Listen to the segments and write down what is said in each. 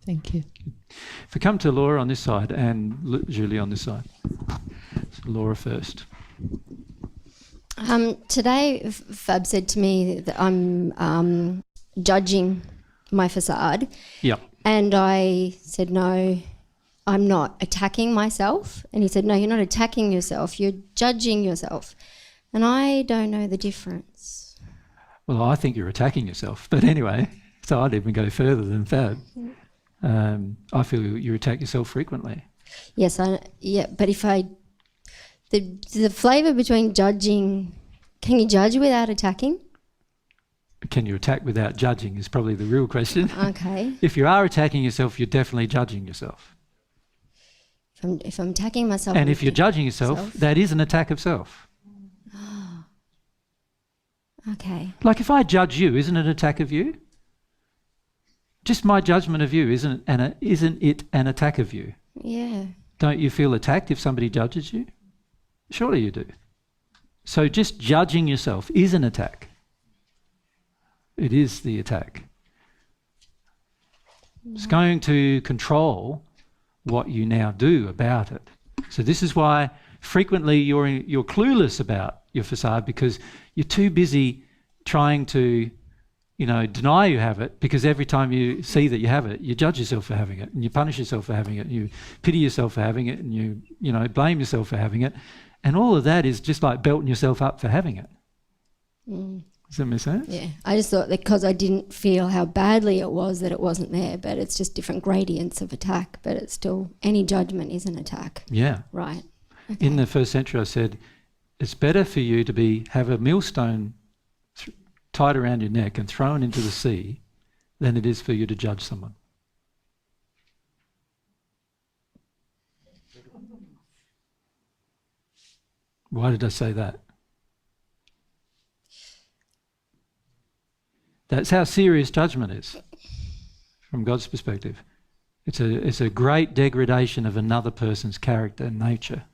Thank you. If we come to Laura on this side and Julie on this side. So Laura first. Today, Fab said to me that I'm judging my facade. Yep. And I said, no, I'm not attacking myself. And he said, no, you're not attacking yourself, you're judging yourself. And I don't know the difference. Well, I think you're attacking yourself. But anyway, so I'd even go further than Fab. I feel you attack yourself frequently. Yes, but if the flavour between judging, can you judge without attacking? Can you attack without judging is probably the real question. Okay. If you are attacking yourself, you're definitely judging yourself. If I'm attacking myself... And if you're judging yourself, that is an attack of self. Oh. Okay. Like if I judge you, isn't it an attack of you? Just my judgment of you, isn't it an attack of you? Yeah. Don't you feel attacked if somebody judges you? Surely you do. So just judging yourself is an attack. It is the attack. It's going to control what you now do about it. So this is why frequently you're clueless about your facade, because you're too busy trying to deny you have it, because every time you see that you have it, you judge yourself for having it, and you punish yourself for having it, and you pity yourself for having it, and you blame yourself for having it. And all of that is just like belting yourself up for having it. Does that make sense? Yeah. I just thought that because I didn't feel how badly it was that it wasn't there, but it's just different gradients of attack, but it's still, any judgment is an attack. Yeah. Right. Okay. In the first century I said, it's better for you to have a millstone tied around your neck and thrown into the sea than it is for you to judge someone. Why did I say that? That's how serious judgment is from God's perspective. It's a great degradation of another person's character and nature.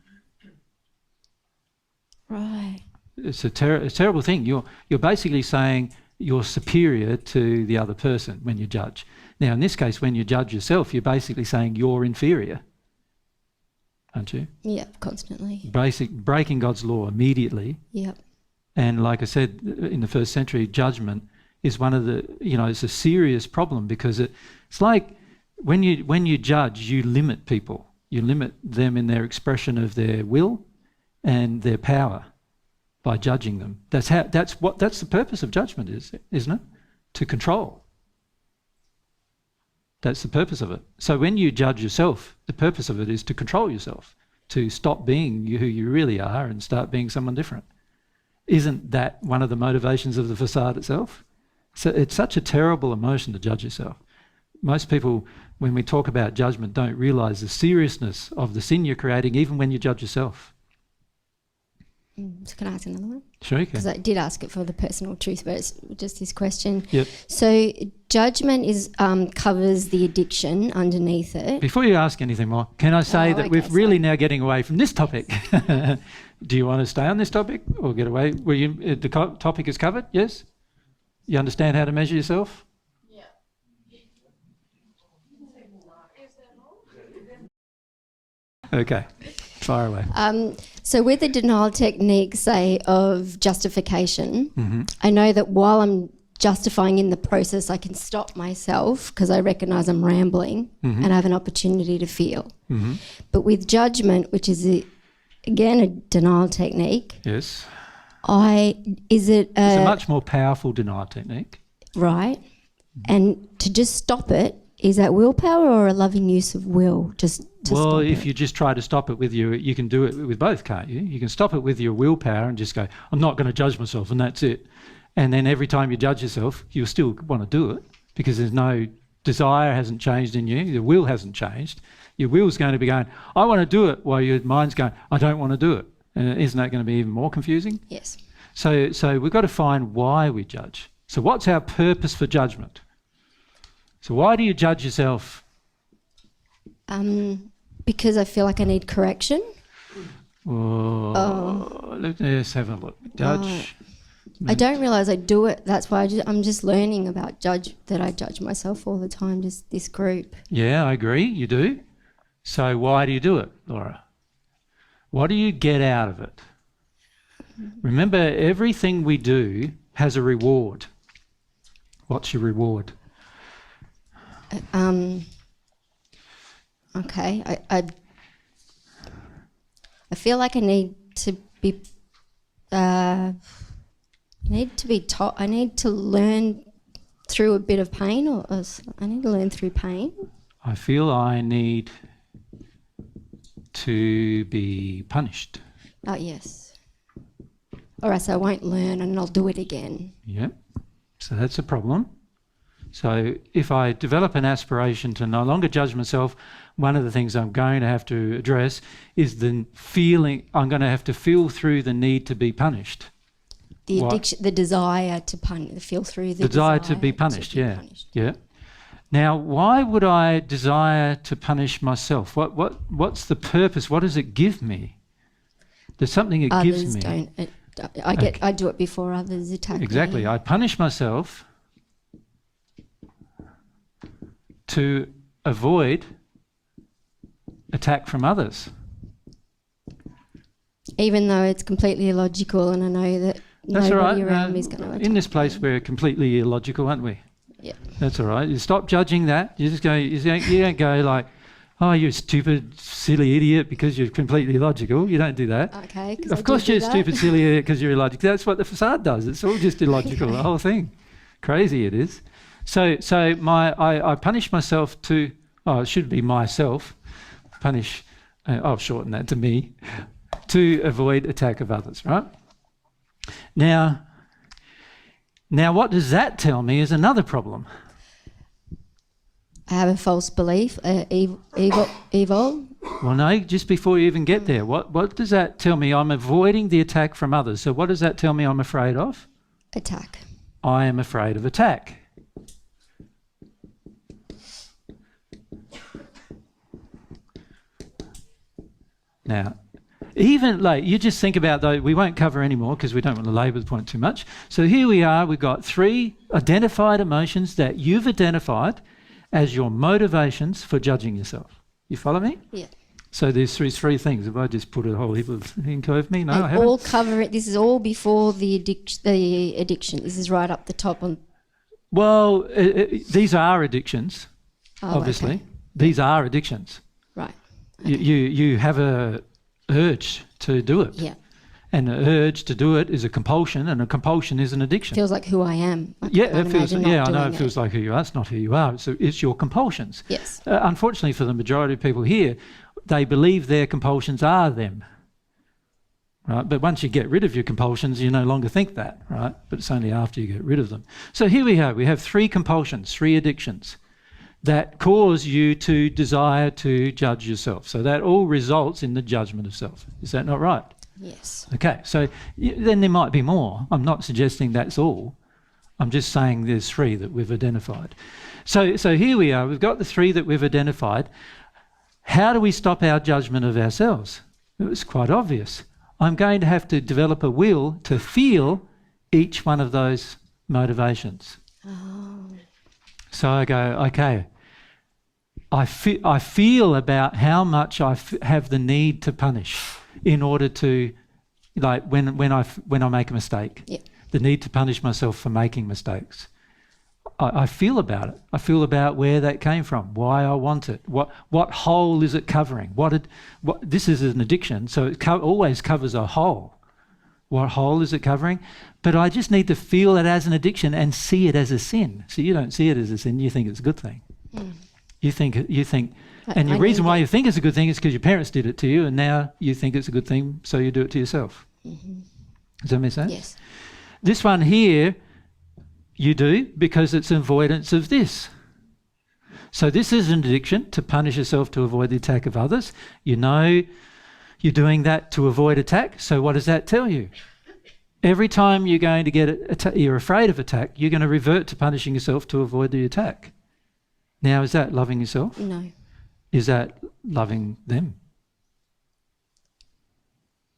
Right. It's a terrible thing. You're basically saying you're superior to the other person when you judge. Now, in this case, when you judge yourself, you're basically saying you're inferior, aren't you? Yeah, constantly. Breaking God's law immediately. Yep. And like I said, in the first century, judgment is one of the, it's a serious problem, because it's like when you judge, you limit people. You limit them in their expression of their will and their power by judging them. That's the purpose of judgment isn't it? To control. That's the purpose of it. So when you judge yourself, the purpose of it is to control yourself, to stop being who you really are and start being someone different. Isn't that one of the motivations of the facade itself? So it's such a terrible emotion to judge yourself. Most people, when we talk about judgment, don't realise the seriousness of the sin you're creating, even when you judge yourself. So can I ask another one? Sure you can. Because I did ask it for the personal truth, but it's just this question. Yep. So judgment covers the addiction underneath it. Before you ask anything more, can I say that we're really now getting away from this topic? Do you want to stay on this topic or get away? The topic is covered, yes? You understand how to measure yourself? Yeah. Okay, fire away. So with the denial technique, say, of justification, I know that while I'm justifying in the process, I can stop myself because I recognise I'm rambling and I have an opportunity to feel. But with judgment, which is, again, a denial technique, yes. It's a much more powerful denial technique. Right. And to just stop it, is that willpower or a loving use of will? Well, if you just try to stop it with you can do it with both, can't you? You can stop it with your willpower and just go, I'm not going to judge myself, and that's it. And then every time you judge yourself, you'll still want to do it because there's no desire hasn't changed in you. Your will hasn't changed. Your will's going to be going, I want to do it, while your mind's going, I don't want to do it. And isn't that going to be even more confusing? Yes. So we've got to find why we judge. So what's our purpose for judgment? So why do you judge yourself? Because I feel like I need correction. Let's have a look. Judge I don't realise I do it. That's why I'm just learning about that I judge myself all the time, just this group. Yeah, I agree, you do. So why do you do it, Laura? What do you get out of it? Remember, everything we do has a reward. What's your reward? Okay, I feel like I need to be taught. I need to learn through a bit of pain, or I need to learn through pain. I feel I need to be punished. Oh, yes. Or else I won't learn and I'll do it again. Yep. So that's a problem. So if I develop an aspiration to no longer judge myself, one of the things I'm going to have to address is the feeling. I'm going to have to feel through the need to be punished. The addiction, the desire to feel through the desire to be punished. Yeah. Now, why would I desire to punish myself? What's the purpose? What does it give me? There's something it gives me. I do it before others attack me. Exactly. I punish myself to avoid attack from others. Even though it's completely illogical, and I know that nobody around me is going to attack in this place, me. we're completely illogical, aren't we? Yeah. That's all right. You stop judging that. You just go. You don't go like, "Oh, you're a stupid, silly idiot," because you're completely illogical. You don't do that. Okay. Of course, you're a stupid, silly idiot because you're illogical. That's what the facade does. It's all just illogical. The whole thing. Crazy it is. So I punish myself to. Oh, it should be myself. Punish. I'll shorten that to me. To avoid attack of others. Right. Now, what does that tell me is another problem. I have a false belief, evil. Well, no, just before you even get there, what does that tell me? I'm avoiding the attack from others. So what does that tell me I'm afraid of? Attack. I am afraid of attack. Now, even like you just think about those, we won't cover anymore because we don't want to labour the point too much. So here we are, we've got 3 identified emotions that you've identified as your motivations for judging yourself. You follow me? Yeah. So there's three things. Have I just put a whole heap of ink over me? No, I haven't. All cover it. This is all before the addiction. This is right up the top on. Well, these are addictions, obviously. Okay. These are addictions. Right. Okay. You have a urge to do it. Yeah. And the urge to do it is a compulsion, and a compulsion is an addiction. Feels like who I am. I know it feels like who you are. It's not who you are. It's your compulsions. Yes. Unfortunately for the majority of people here, they believe their compulsions are them. Right? But once you get rid of your compulsions, you no longer think that, right? But it's only after you get rid of them. So here we have 3 compulsions, 3 addictions that cause you to desire to judge yourself. So that all results in the judgment of self. Is that not right? Yes. Okay, so then there might be more. I'm not suggesting that's all. I'm just saying there's 3 that we've identified. So here we are. We've got the 3 that we've identified. How do we stop our judgment of ourselves? It was quite obvious. I'm going to have to develop a will to feel each one of those motivations. Oh. So I go, okay, I feel about how much I have the need to punish in order to, like when I make a mistake, yeah. The need to punish myself for making mistakes. I feel about it. I feel about where that came from, why I want it, what hole is it covering? This is an addiction, so it always covers a hole. What hole is it covering? But I just need to feel it as an addiction and see it as a sin. So you don't see it as a sin, you think it's a good thing. Mm. You think, and the reason why you think it's a good thing is because your parents did it to you, and now you think it's a good thing, so you do it to yourself. Mm-hmm. Does that make sense? Yes. This one here, you do because it's avoidance of this. So this is an addiction, to punish yourself to avoid the attack of others. You know you're doing that to avoid attack, so what does that tell you? Every time you're going to get you're afraid of attack, you're going to revert to punishing yourself to avoid the attack. Now, is that loving yourself? No. Is that loving them?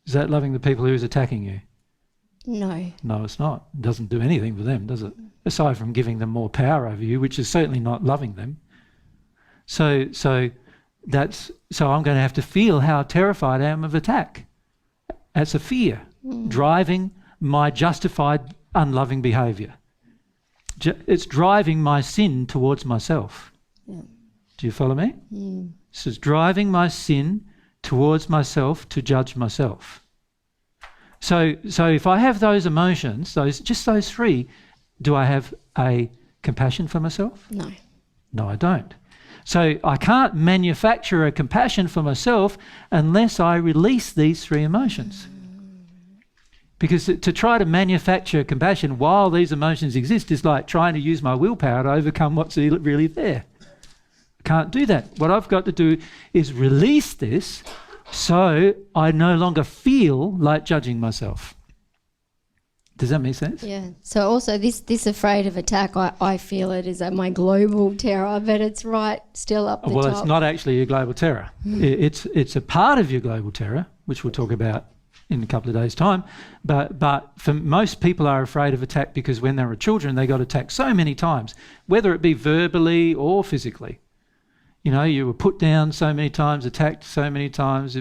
Is that loving the people who's attacking you? No. No, it's not. It doesn't do anything for them, does it? Aside from giving them more power over you, which is certainly not loving them. So I'm going to have to feel how terrified I am of attack. That's a fear driving my justified unloving behaviour. It's driving my sin towards myself. Yeah. Do you follow me? This is driving my sin towards myself to judge myself. So if I have those emotions, just those three, do I have a compassion for myself? No. No, I don't. So I can't manufacture a compassion for myself unless I release these three emotions. Because to try to manufacture compassion while these emotions exist is like trying to use my willpower to overcome what's really there. I can't do that. What I've got to do is release this so I no longer feel like judging myself. Does that make sense? Yeah. So also this afraid of attack, I feel it is my global terror, but it's right still up the top. Well, it's not actually your global terror. It's a part of your global terror, which we'll talk about in a couple of days' time. But for most people are afraid of attack because when they were children, they got attacked so many times, whether it be verbally or physically. You know, you were put down so many times, attacked so many times,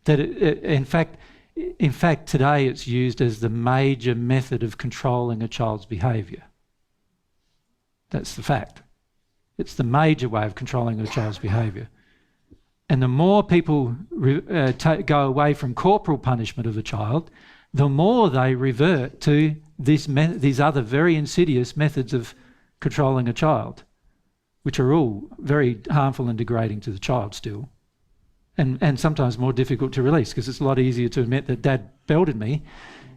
that in fact, today it's used as the major method of controlling a child's behaviour. That's the fact. It's the major way of controlling a child's behaviour. And the more people go away from corporal punishment of a child, the more they revert to these other very insidious methods of controlling a child, which are all very harmful and degrading to the child still. And sometimes more difficult to release because it's a lot easier to admit that Dad belted me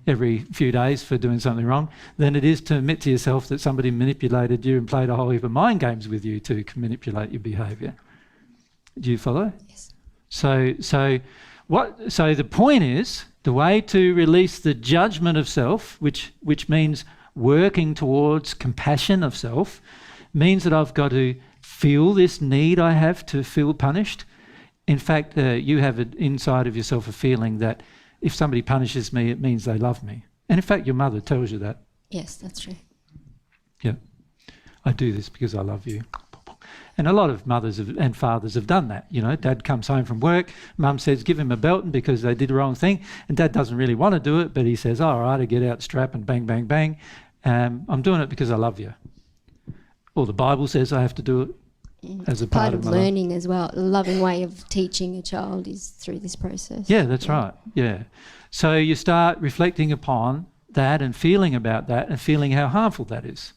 every few days for doing something wrong than it is to admit to yourself that somebody manipulated you and played a whole heap of mind games with you to manipulate your behaviour. Do you follow? Yes. So the point is, the way to release the judgment of self, which means working towards compassion of self, means that I've got to feel this need I have to feel punished. In fact, you have inside of yourself a feeling that if somebody punishes me, it means they love me. And in fact, your mother tells you that. Yes, that's true. Yeah. I do this because I love you. And a lot of mothers and fathers have done that. You know, Dad comes home from work, Mum says, give him a belting because they did the wrong thing. And Dad doesn't really want to do it, but he says, all right, I get out the strap and bang, bang, bang. I'm doing it because I love you. Or the Bible says I have to do it. As a part of learning as well. A loving way of teaching a child is through this process. Yeah, that's right. Yeah. So you start reflecting upon that and feeling about that and feeling how harmful that is.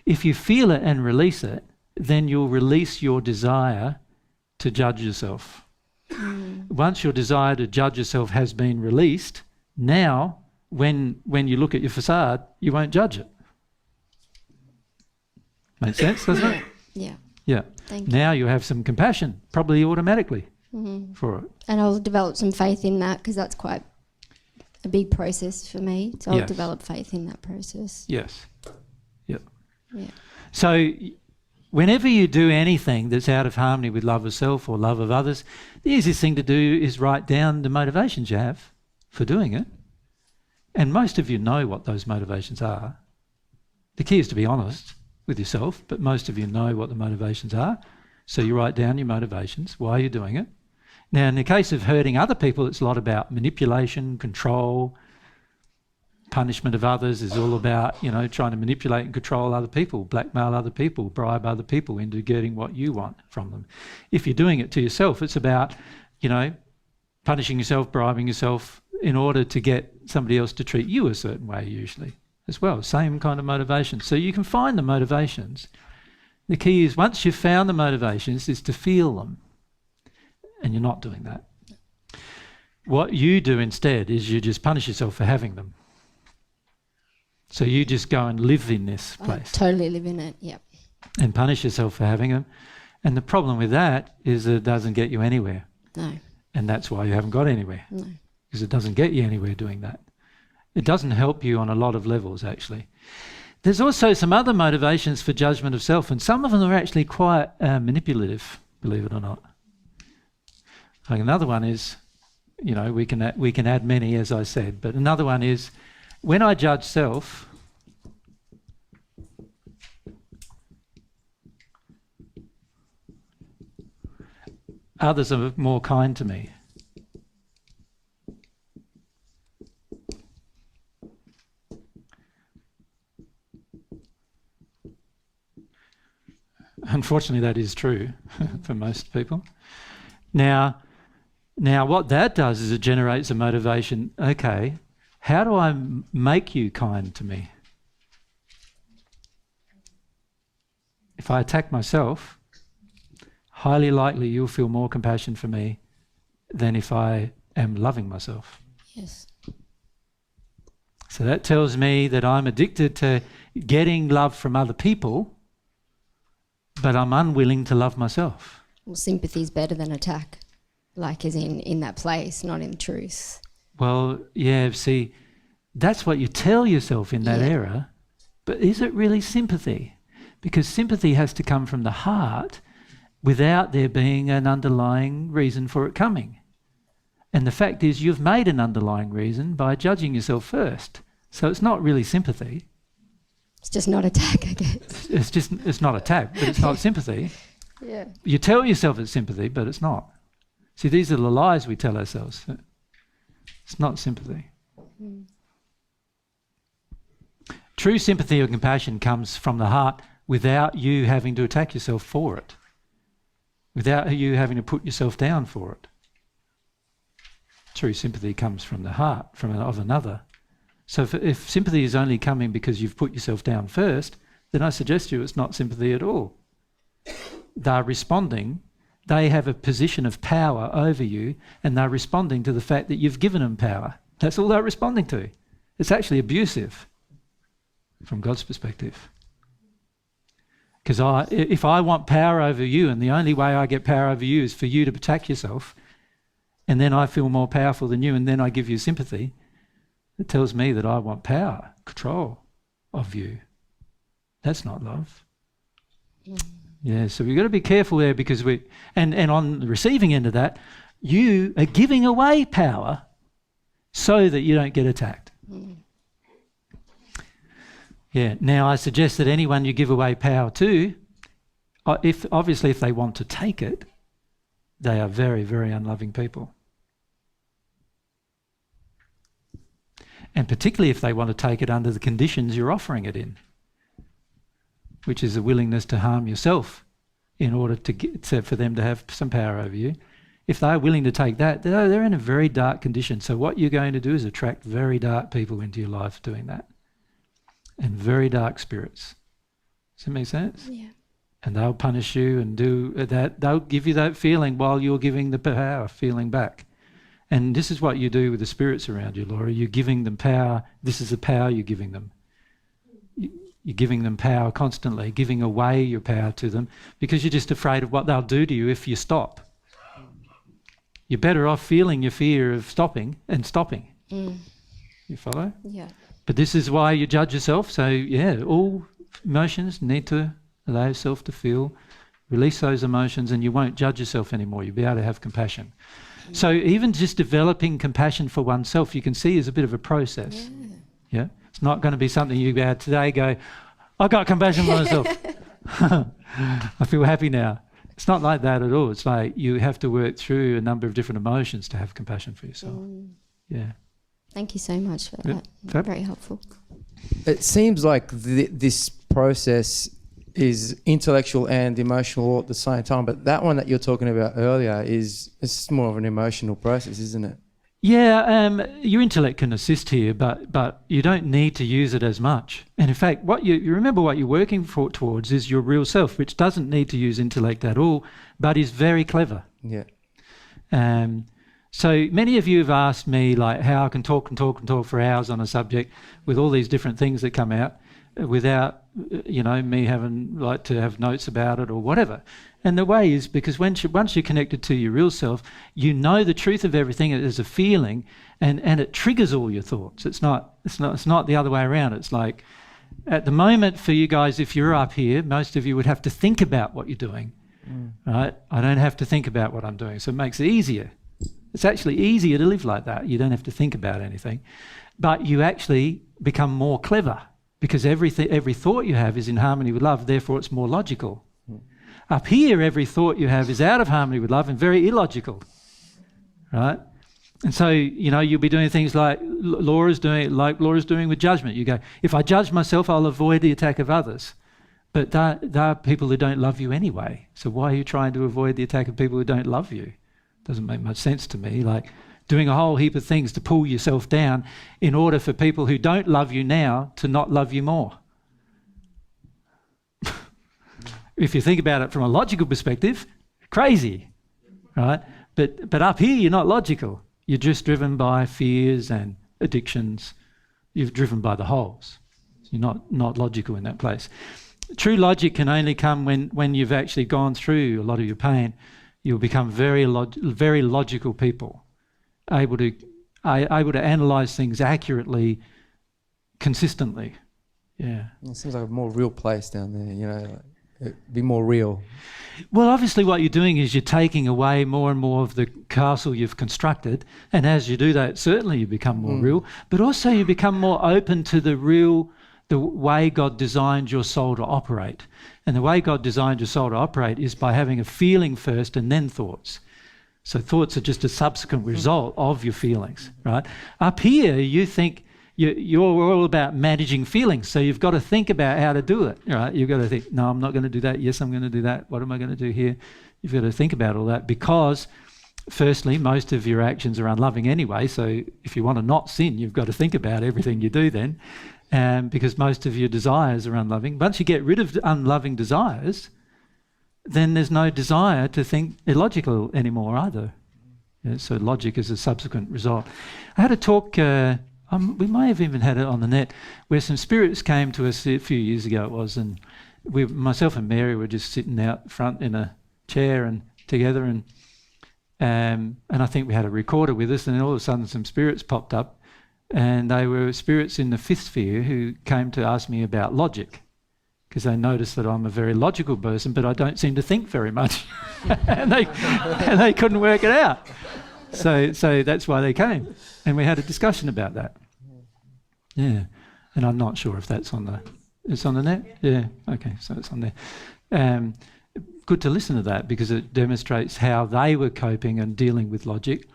If you feel it and release it, then you'll release your desire to judge yourself. Once your desire to judge yourself has been released, now when you look at your facade, you won't judge it. Make sense, doesn't it? Yeah. Yeah. Thank you. Now you have some compassion, probably automatically for it. And I'll develop some faith in that because that's quite a big process for me. So I'll develop faith in that process. Yes. Yep. Yeah. So whenever you do anything that's out of harmony with love of self or love of others, the easiest thing to do is write down the motivations you have for doing it. And most of you know what those motivations are. The key is to be honest with yourself, but most of you know what the motivations are. So you write down your motivations, why you're doing it. Now, in the case of hurting other people, it's a lot about manipulation, control. Punishment of others is all about, trying to manipulate and control other people, blackmail other people, bribe other people into getting what you want from them. If you're doing it to yourself, it's about, punishing yourself, bribing yourself in order to get somebody else to treat you a certain way usually. As well, same kind of motivation. So you can find the motivations. The key is once you've found the motivations is to feel them. And you're not doing that. What you do instead is you just punish yourself for having them. So you just go and live in this place. I totally live in it, yep. And punish yourself for having them. And the problem with that is that it doesn't get you anywhere. No. And that's why you haven't got anywhere. No. Because it doesn't get you anywhere doing that. It doesn't help you on a lot of levels, actually. There's also some other motivations for judgment of self, and some of them are actually quite manipulative, believe it or not. Like another one is we can add many, as I said. But another one is, when I judge self, others are more kind to me. Unfortunately, that is true for most people. Now, what that does is it generates a motivation. Okay, how do I make you kind to me? If I attack myself, highly likely you'll feel more compassion for me than if I am loving myself. Yes. So that tells me that I'm addicted to getting love from other people, but I'm unwilling to love myself. Well, sympathy is better than attack, like as in that place, not in truth. Well, yeah, see, that's what you tell yourself in that era, but is it really sympathy? Because sympathy has to come from the heart without there being an underlying reason for it coming. And the fact is, you've made an underlying reason by judging yourself first. So it's not really sympathy. It's just not attack, I guess. It's not attack, but it's not sympathy. Yeah. You tell yourself it's sympathy, but it's not. See, these are the lies we tell ourselves. It's not sympathy. Mm. True sympathy or compassion comes from the heart without you having to attack yourself for it, without you having to put yourself down for it. True sympathy comes from the heart, of another. So if sympathy is only coming because you've put yourself down first, then I suggest to you it's not sympathy at all. They're responding. They have a position of power over you, and they're responding to the fact that you've given them power. That's all they're responding to. It's actually abusive from God's perspective. Because if I want power over you, and the only way I get power over you is for you to attack yourself, and then I feel more powerful than you, and then I give you sympathy, it tells me that I want power, control of you. That's not love. Mm. Yeah, so we've got to be careful there, because and on the receiving end of that, you are giving away power so that you don't get attacked. Mm. Yeah, now I suggest that anyone you give away power to, if they want to take it, they are very, very unloving people. And particularly if they want to take it under the conditions you're offering it in, which is a willingness to harm yourself in order for them to have some power over you. If they're willing to take that, they're in a very dark condition. So what you're going to do is attract very dark people into your life doing that. And very dark spirits. Does that make sense? Yeah. And they'll punish you and do that. They'll give you that feeling while you're giving the power feeling back. And this is what you do with the spirits around you, Laura. You're giving them power. This is the power you're giving them. You're giving them power constantly, giving away your power to them, because you're just afraid of what they'll do to you if you stop. You're better off feeling your fear of stopping and stopping. Mm. You follow? Yeah. But this is why you judge yourself. So, yeah, all emotions need to allow yourself to feel, release those emotions, and you won't judge yourself anymore. You'll be able to have compassion. So even just developing compassion for oneself, you can see, is a bit of a process. Yeah. It's not going to be something you go today go, I got compassion for myself. I feel happy now. It's not like that at all. It's like you have to work through a number of different emotions to have compassion for yourself. Yeah. Thank you so much for that. Very helpful. It seems like this process is intellectual and emotional all at the same time, but that one that you're talking about earlier it's more of an emotional process, isn't it? Yeah, your intellect can assist here, but you don't need to use it as much. And in fact, what you remember what you're working towards is your real self, which doesn't need to use intellect at all, but is very clever. Yeah. So many of you have asked me like how I can talk for hours on a subject with all these different things that come out without me having to have notes about it or whatever. And the way is because once you're connected to your real self, you know the truth of everything as a feeling, and it triggers all your thoughts. It's not the other way around. It's like at the moment for you guys, if you're up here, most of you would have to think about what you're doing. Right? I don't have to think about what I'm doing, so it makes it easier. It's actually easier to live like that. You don't have to think about anything. But you actually become more clever because every thought you have is in harmony with love, therefore it's more logical. Up here, every thought you have is out of harmony with love and very illogical, right? And so, you'll be doing things like Laura's doing with judgment. You go, if I judge myself, I'll avoid the attack of others. But there are people who don't love you anyway. So why are you trying to avoid the attack of people who don't love you? Doesn't make much sense to me. Like doing a whole heap of things to pull yourself down in order for people who don't love you now to not love you more. If you think about it from a logical perspective, crazy, right? But up here, you're not logical. You're just driven by fears and addictions. You're driven by the holes. You're not logical in that place. True logic can only come when you've actually gone through a lot of your pain. You'll become very logical people, able to analyse things accurately, consistently. Yeah. It seems like a more real place down there, be more real. Well, obviously what you're doing is you're taking away more and more of the castle you've constructed, and as you do that, certainly you become more real, but also you become more open to the way God designed your soul to operate. And the way God designed your soul to operate is by having a feeling first and then thoughts. So thoughts are just a subsequent result of your feelings, right? Up here, you think you're all about managing feelings, so you've got to think about how to do it, right? You've got to think, no, I'm not going to do that. Yes, I'm going to do that. What am I going to do here? You've got to think about all that because, firstly, most of your actions are unloving anyway, so if you want to not sin, you've got to think about everything you do then, because most of your desires are unloving. Once you get rid of unloving desires, then there's no desire to think illogical anymore either. Yeah, so logic is a subsequent result. I had a talk... we may have even had it on the net, where some spirits came to us a few years ago it was, and myself and Mary were just sitting out front in a chair and together, and I think we had a recorder with us, and then all of a sudden some spirits popped up, and they were spirits in the fifth sphere who came to ask me about logic, because they noticed that I'm a very logical person, but I don't seem to think very much, and they couldn't work it out. So that's why they came, and we had a discussion about that. Yeah, and I'm not sure if that's it's on the net? Yeah, okay, so it's on there. Good to listen to that because it demonstrates how they were coping and dealing with logic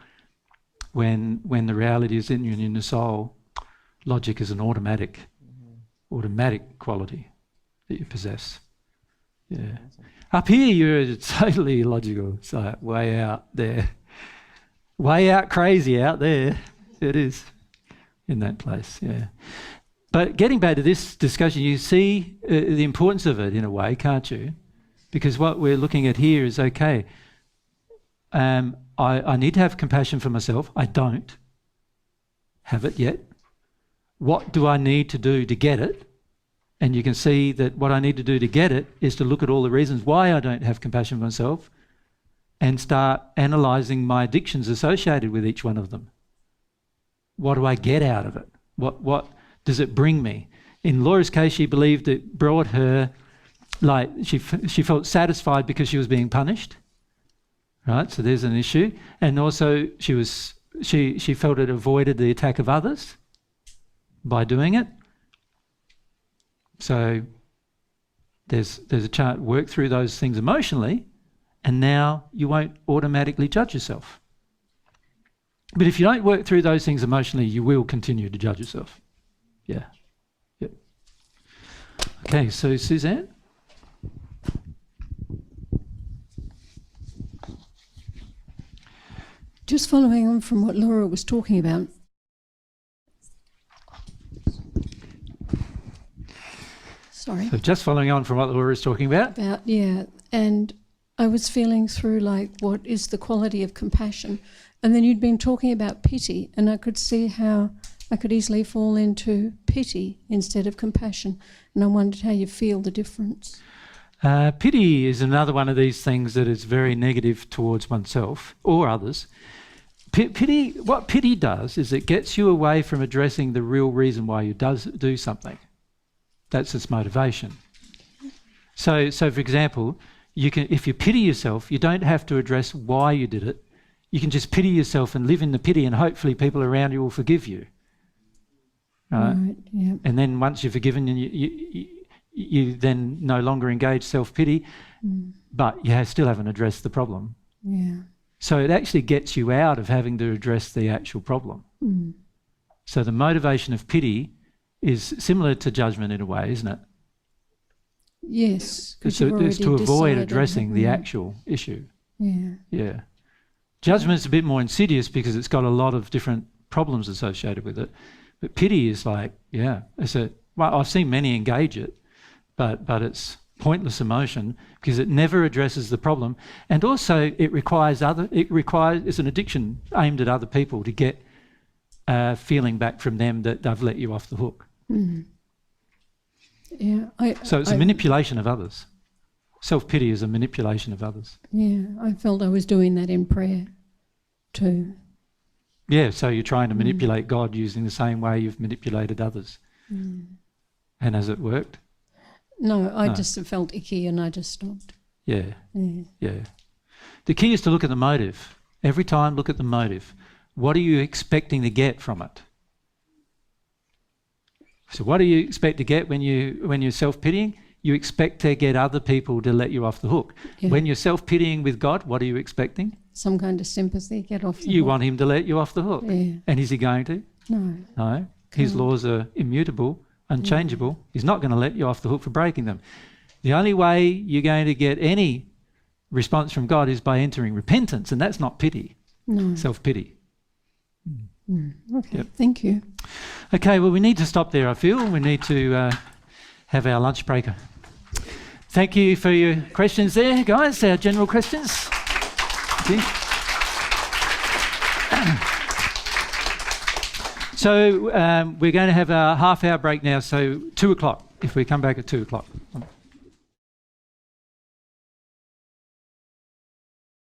when the reality is in the soul. Logic is an automatic quality that you possess. Yeah. Up here you're totally illogical. It's like way out there. Way out crazy out there. It is in that place, yeah. But getting back to this discussion, you see the importance of it in a way, can't you? Because what we're looking at here is, okay, I need to have compassion for myself. I don't have it yet. What do I need to do to get it? And you can see that what I need to do to get it is to look at all the reasons why I don't have compassion for myself and start analysing my addictions associated with each one of them. What do I get out of it? What does it bring me? In Laura's case, she believed it brought her, like, she felt satisfied because she was being punished, right? So there's an issue. And also she felt it avoided the attack of others by doing it. So there's a chance, work through those things emotionally, and now you won't automatically judge yourself. But if you don't work through those things emotionally, you will continue to judge yourself. Yeah. Yep. Okay, so Suzanne? Just following on from what Laura was talking about. Sorry. So just following on from what Laura was talking about? Yeah, and I was feeling through like what is the quality of compassion, and then you'd been talking about pity, and I could see how I could easily fall into pity instead of compassion, and I wondered how you feel the difference. Pity is another one of these things that is very negative towards oneself or others. Pity, what pity does is it gets you away from addressing the real reason why you do something. That's its motivation. So for example, you can, if you pity yourself, you don't have to address why you did it. you can just pity yourself and live in the pity, and hopefully people around you will forgive you. Right. Yeah. And then once you're forgiven, you then no longer engage self-pity, but you still haven't addressed the problem. Yeah. So it actually gets you out of having to address the actual problem. So the motivation of pity is similar to judgment in a way, isn't it? Yes. It's to avoid addressing the actual issue. Yeah. Yeah. Judgment's a bit more insidious because it's got a lot of different problems associated with it. But pity is like, I've seen many engage it, but it's pointless emotion because it never addresses the problem. And also it's an addiction aimed at other people to get a feeling back from them that they've let you off the hook. Yeah. So it's a manipulation of others. Self-pity is a manipulation of others. Yeah, I felt I was doing that in prayer too. Yeah, so you're trying to manipulate God using the same way you've manipulated others. And has it worked? No, I just felt icky and I just stopped. Yeah. The key is to look at the motive. Every time, look at the motive. What are you expecting to get from it? So what do you expect to get when you're self-pitying? You expect to get other people to let you off the hook. Yeah. When you're self-pitying with God, what are you expecting? Some kind of sympathy, get off the You hook. want him to let you off the hook. Yeah. And is he going to? No. No. His laws are immutable, unchangeable. He's not going to let you off the hook for breaking them. The only way you're going to get any response from God is by entering repentance, and that's not pity. No. Self-pity. Okay, Yep. thank you. Okay, well, we need to stop there, I feel. We need to have our lunch break. Thank you for your questions there, guys, our general questions. Thank you. So we're going to have a half-hour break now, so 2 o'clock, if we come back at 2 o'clock.